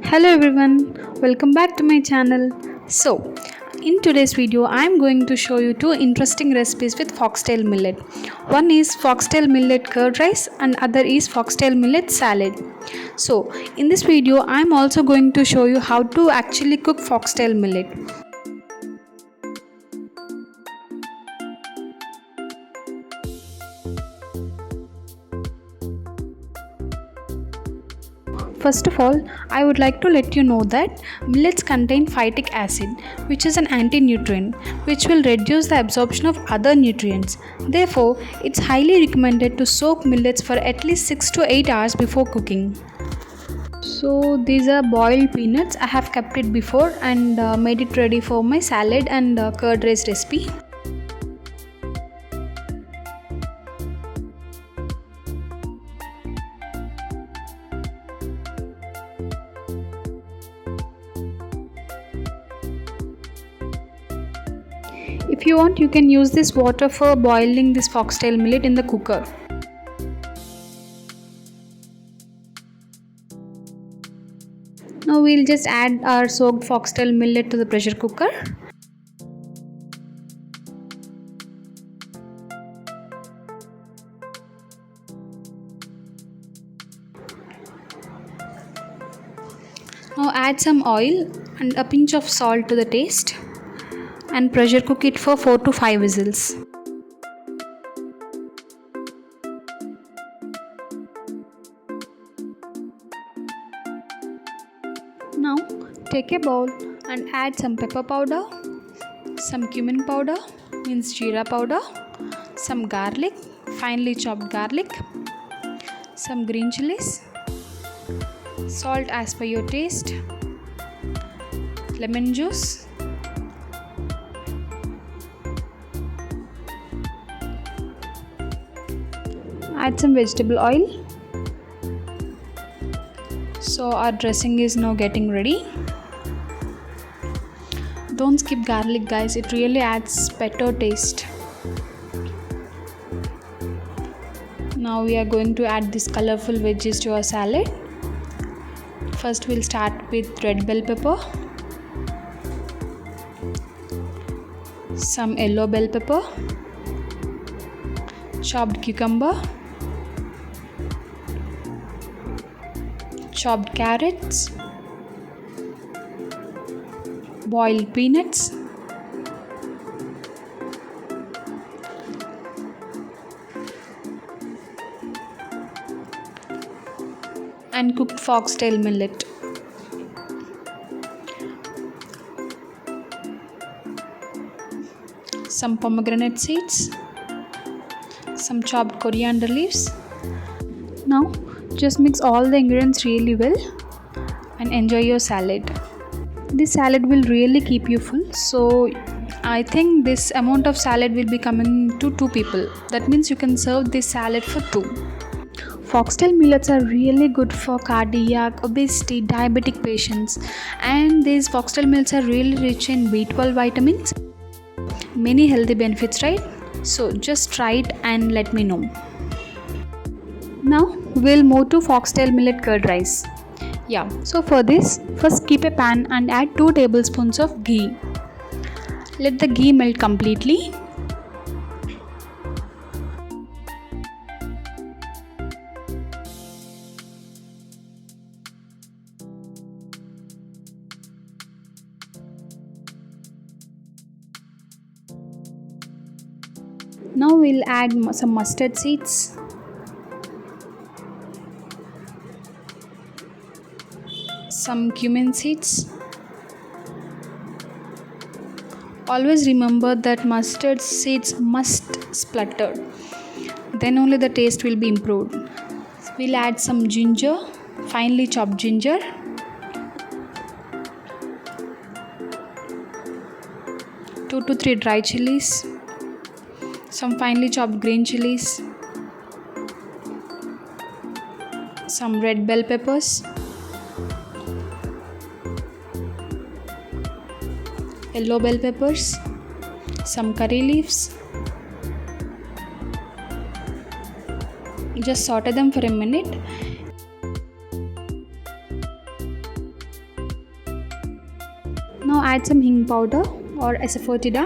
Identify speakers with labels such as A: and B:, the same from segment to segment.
A: Hello everyone, welcome back to my channel. In today's video I am going to show you two interesting recipes with foxtail millet. One is foxtail millet curd rice and other is foxtail millet salad. In this video I am also going to show you how to actually cook foxtail millet. First of all, I would like to let you know that millets contain phytic acid, which is an anti-nutrient, which will reduce the absorption of other nutrients. Therefore, it's highly recommended to soak millets for at least 6 to 8 hours before cooking. So these are boiled peanuts. I have kept it before and made it ready for my salad and curd rice recipe. If you want, you can use this water for boiling this foxtail millet in the cooker. Now we'll just add our soaked foxtail millet to the pressure cooker. Now add some oil and a pinch of salt to the taste and pressure cook it for 4 to 5 whistles. Now take a bowl and add some pepper powder, some cumin powder, means jeera powder, some garlic, finely chopped garlic, some green chilies, salt as per your taste, lemon juice, add some vegetable oil. So our dressing is now getting ready. Don't skip garlic, guys, it really adds better taste. Now we are going to add these colorful veggies to our salad. First we'll start with red bell pepper, some yellow bell pepper, chopped cucumber, chopped carrots, boiled peanuts, and cooked foxtail millet. Some pomegranate seeds, some chopped coriander leaves. Now just mix all the ingredients really well and enjoy your salad. This salad will really keep you full, so I think this amount of salad will be coming to 2 people. That means you can serve this salad for 2. Foxtail millets are really good for cardiac, obesity, diabetic patients, and these foxtail millets are really rich in B12 vitamins. Many healthy benefits, right? So just try it and let me know. Now we'll move to foxtail millet curd rice. So for this, first keep a pan and add 2 tablespoons of ghee. Let the ghee melt completely. Now we'll add some mustard seeds, some cumin seeds. Always remember that mustard seeds must splutter, then only the taste will be improved. We'll add some ginger, finely chopped ginger, two to 3 dry chilies, some finely chopped green chilies, some red bell peppers, yellow bell peppers, some curry leaves. Just saute them for a minute. Now add some hing powder or asafoetida.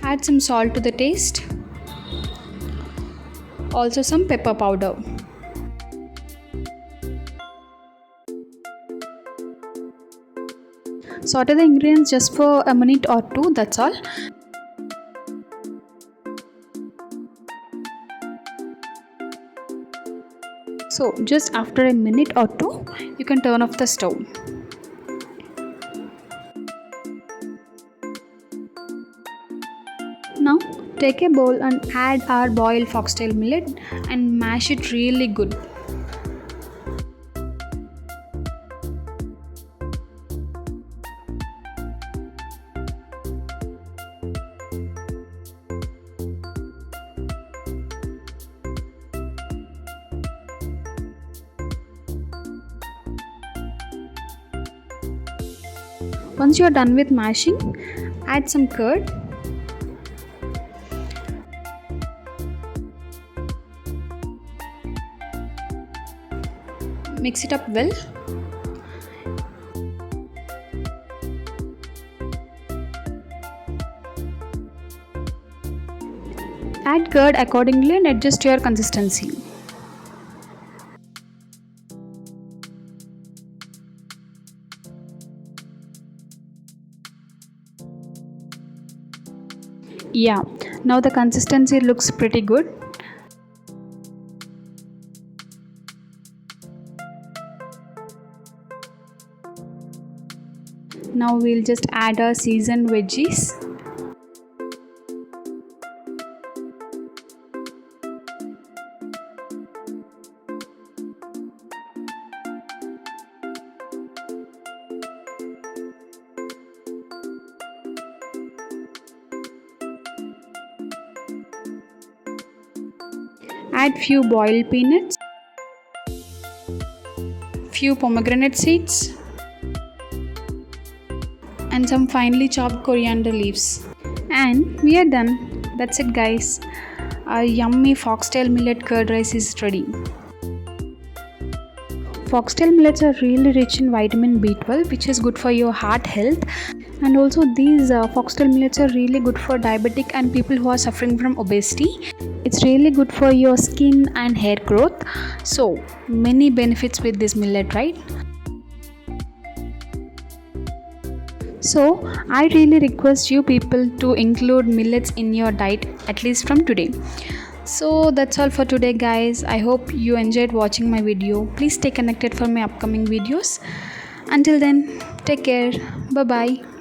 A: Add some salt to the taste. Also some pepper powder. Saute the ingredients just for a minute or two, that's all. So just after a minute or two, you can turn off the stove. Now take a bowl and add our boiled foxtail millet and mash it really good. Once you are done with mashing, add some curd. Mix it up well. Add curd accordingly and adjust your consistency. Yeah, now the consistency looks pretty good. Now we'll just add our seasoned veggies. Add few boiled peanuts, few pomegranate seeds, and some finely chopped coriander leaves. And we are done. That's it, guys. Our yummy foxtail millet curd rice is ready. Foxtail millets are really rich in vitamin B12, which is good for your heart health. And also these foxtail millets are really good for diabetic and people who are suffering from obesity. It's really good for your skin and hair growth. So many benefits with this millet, right? So I really request you people to include millets in your diet, at least from today. So that's all for today, guys. I hope you enjoyed watching my video. Please stay connected for my upcoming videos. Until then, take care. Bye bye.